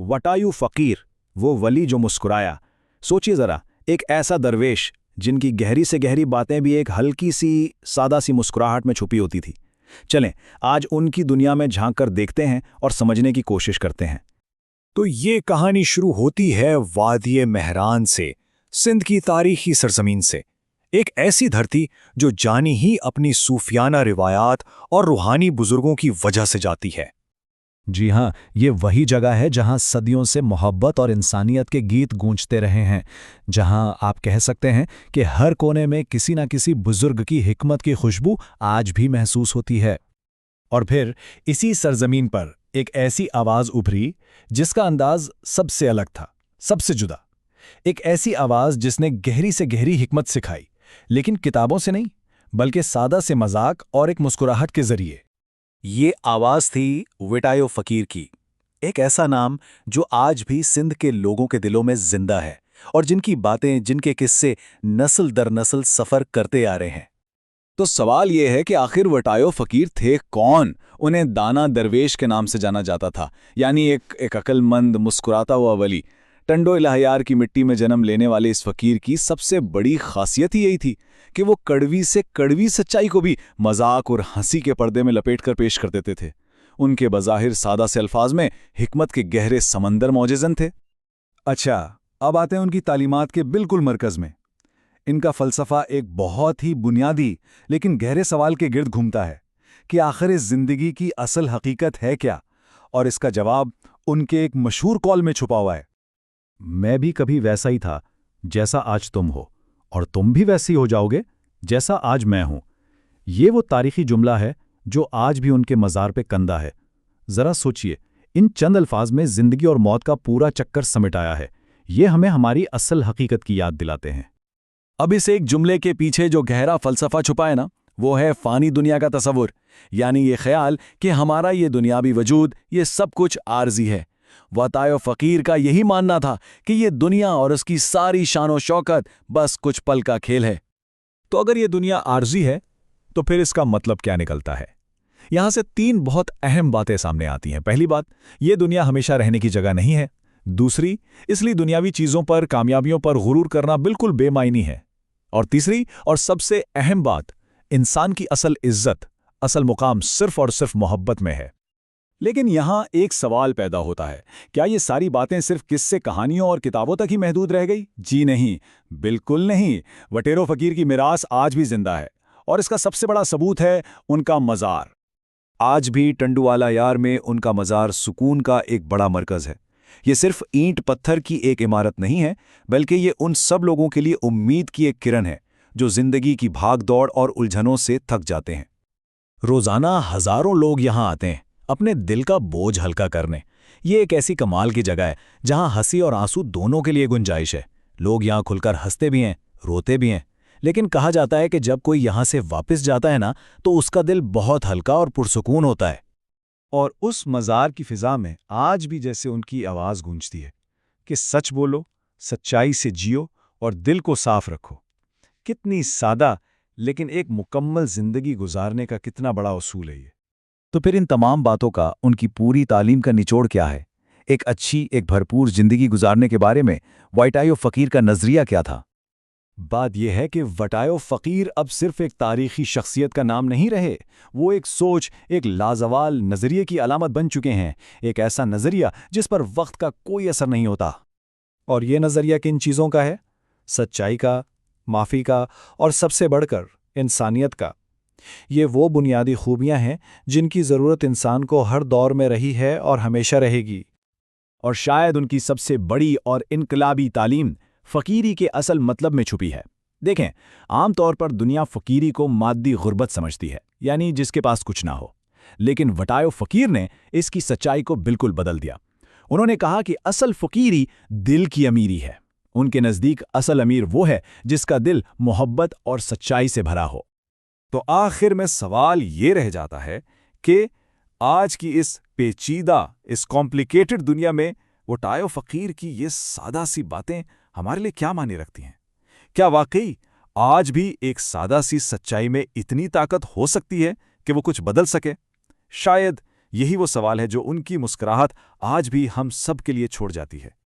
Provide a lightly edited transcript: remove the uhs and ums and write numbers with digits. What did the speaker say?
वटायु फ़कीर, वो वली जो मुस्कुराया। सोचिए ज़रा, एक ऐसा दरवेश जिनकी गहरी से गहरी बातें भी एक हल्की सी, सादा सी मुस्कुराहट में छुपी होती थी। चलें, आज उनकी दुनिया में झांक कर देखते हैं और समझने की कोशिश करते हैं। तो ये कहानी शुरू होती है वादिये मेहरान से, सिंध की तारीखी सरजमीन से। एक ऐसी धरती जो जानी ही अपनी सूफियाना रिवायात और रूहानी बुजुर्गों की वजह से जाती है। जी हाँ, ये वही जगह है जहाँ सदियों से मोहब्बत और इंसानियत के गीत गूंजते रहे हैं, जहाँ आप कह सकते हैं कि हर कोने में किसी न किसी बुजुर्ग की हिकमत की खुशबू आज भी महसूस होती है। और फिर इसी सरजमीन पर एक ऐसी आवाज़ उभरी जिसका अंदाज सबसे अलग था, सबसे जुदा। एक ऐसी आवाज़ जिसने गहरी से गहरी हिकमत सिखाई, लेकिन किताबों से नहीं, बल्कि सादा से मजाक और एक मुस्कुराहट के जरिए। ये आवाज़ थी वटायो फ़कीर की, एक ऐसा नाम जो आज भी सिंध के लोगों के दिलों में जिंदा है और जिनकी बातें, जिनके किस्से नस्ल दर नस्ल सफ़र करते आ रहे हैं। तो सवाल यह है कि आखिर वटायो फ़कीर थे कौन? उन्हें दाना दरवेश के नाम से जाना जाता था, यानी एक अक्लमंद, मुस्कुराता हुआ वली। टंडो इलाहियार की मिट्टी में जन्म लेने वाले इस फ़कीर की सबसे बड़ी खासियत ही यही थी कि वो कड़वी से कड़वी सच्चाई को भी मजाक और हंसी के पर्दे में लपेट कर पेश कर देते थे। उनके बज़ाहिर सादा से अल्फाज में हिकमत के गहरे समंदर मौजज़न थे। अच्छा, अब आते हैं उनकी तालीमात के बिल्कुल मरकज़ में। इनका फ़लसफ़ा एक बहुत ही बुनियादी लेकिन गहरे सवाल के गिर्द घूमता है कि आखिर इस ज़िंदगी की असल हकीकत है क्या, और इसका जवाब उनके एक मशहूर कॉल में छुपा हुआ है। मैं भी कभी वैसा ही था जैसा आज तुम हो, और तुम भी वैसे ही हो जाओगे जैसा आज मैं हूं। ये वो तारीखी जुमला है जो आज भी उनके मज़ार पे कंदा है। ज़रा सोचिए, इन चंद अल्फाज में ज़िंदगी और मौत का पूरा चक्कर समेटाया है। ये हमें हमारी असल हकीकत की याद दिलाते हैं। अब इस एक जुमले के पीछे जो गहरा फ़लसफ़ा छुपा है ना, वो है फ़ानी दुनिया का तसव्वुर, यानी ये ख्याल कि हमारा ये दुनियावी वजूद, ये सब कुछ आर्जी है। वतायो फ़कीर का यही मानना था कि ये दुनिया और उसकी सारी शान व शौकत बस कुछ पल का खेल है। तो अगर ये दुनिया आर्जी है, तो फिर इसका मतलब क्या निकलता है? यहां से तीन बहुत अहम बातें सामने आती हैं। पहली बात, ये दुनिया हमेशा रहने की जगह नहीं है। दूसरी, इसलिए दुनियावी चीज़ों पर, कामयाबियों पर गुरूर करना बिल्कुल बेमायनी है। और तीसरी और सबसे अहम बात, इंसान की असल इज्जत, असल मुकाम सिर्फ और सिर्फ मोहब्बत में है। लेकिन यहाँ एक सवाल पैदा होता है, क्या ये सारी बातें सिर्फ किस्से, कहानियों और किताबों तक ही महदूद रह गई? जी नहीं, बिल्कुल नहीं। वटेरो फ़कीर की मिरास आज भी जिंदा है, और इसका सबसे बड़ा सबूत है उनका मज़ार। आज भी टंडुवाला यार में उनका मज़ार सुकून का एक बड़ा मरकज़ है। ये सिर्फ ईंट पत्थर की एक इमारत नहीं है, बल्कि ये उन सब लोगों के लिए उम्मीद की एक किरण है जो जिंदगी की भाग दौड़ और उलझनों से थक जाते हैं। रोज़ाना हज़ारों लोग यहाँ आते हैं अपने दिल का बोझ हल्का करने। ये एक ऐसी कमाल की जगह है जहाँ हंसी और आंसू दोनों के लिए गुंजाइश है। लोग यहाँ खुलकर हंसते भी हैं, रोते भी हैं। लेकिन कहा जाता है कि जब कोई यहाँ से वापस जाता है ना, तो उसका दिल बहुत हल्का और पुरसुकून होता है। और उस मज़ार की फ़िज़ा में आज भी जैसे उनकी आवाज़ गूंजती है कि सच बोलो, सच्चाई से जियो और दिल को साफ रखो। कितनी सादा लेकिन एक मुकम्मल ज़िंदगी गुजारने का कितना बड़ा उसूल है ये। तो फिर इन तमाम बातों का, उनकी पूरी तालीम का निचोड़ क्या है? एक अच्छी, एक भरपूर जिंदगी गुजारने के बारे में वटायो फ़कीर का नज़रिया क्या था? बात यह है कि वटायो फ़कीर अब सिर्फ एक तारीखी शख्सियत का नाम नहीं रहे। वो एक सोच, एक लाजवाल नज़रिए की अलामत बन चुके हैं। एक ऐसा नज़रिया जिस पर वक्त का कोई असर नहीं होता। और ये नज़रिया किन चीज़ों का है? सच्चाई का, माफ़ी का, और सबसे बढ़कर इंसानियत का। ये वो बुनियादी खूबियां हैं जिनकी ज़रूरत इंसान को हर दौर में रही है और हमेशा रहेगी। और शायद उनकी सबसे बड़ी और इनकलाबी तालीम फ़कीरी के असल मतलब में छुपी है। देखें, आमतौर पर दुनिया फ़कीरी को मादी गुर्बत समझती है, यानी जिसके पास कुछ ना हो। लेकिन वटायो फ़कीर ने इसकी सच्चाई को बिल्कुल बदल दिया। उन्होंने कहा कि असल फ़कीरी दिल की अमीरी है। उनके नज़दीक असल अमीर वो है जिसका दिल मोहब्बत और सच्चाई से भरा हो। तो आखिर में सवाल ये रह जाता है कि आज की इस पेचीदा, इस कॉम्प्लिकेटेड दुनिया में वटायो फ़कीर की ये सादा सी बातें हमारे लिए क्या मायने रखती हैं? क्या वाकई आज भी एक सादा सी सच्चाई में इतनी ताकत हो सकती है कि वो कुछ बदल सके? शायद यही वो सवाल है जो उनकी मुस्कुराहट आज भी हम सब के लिए छोड़ जाती है।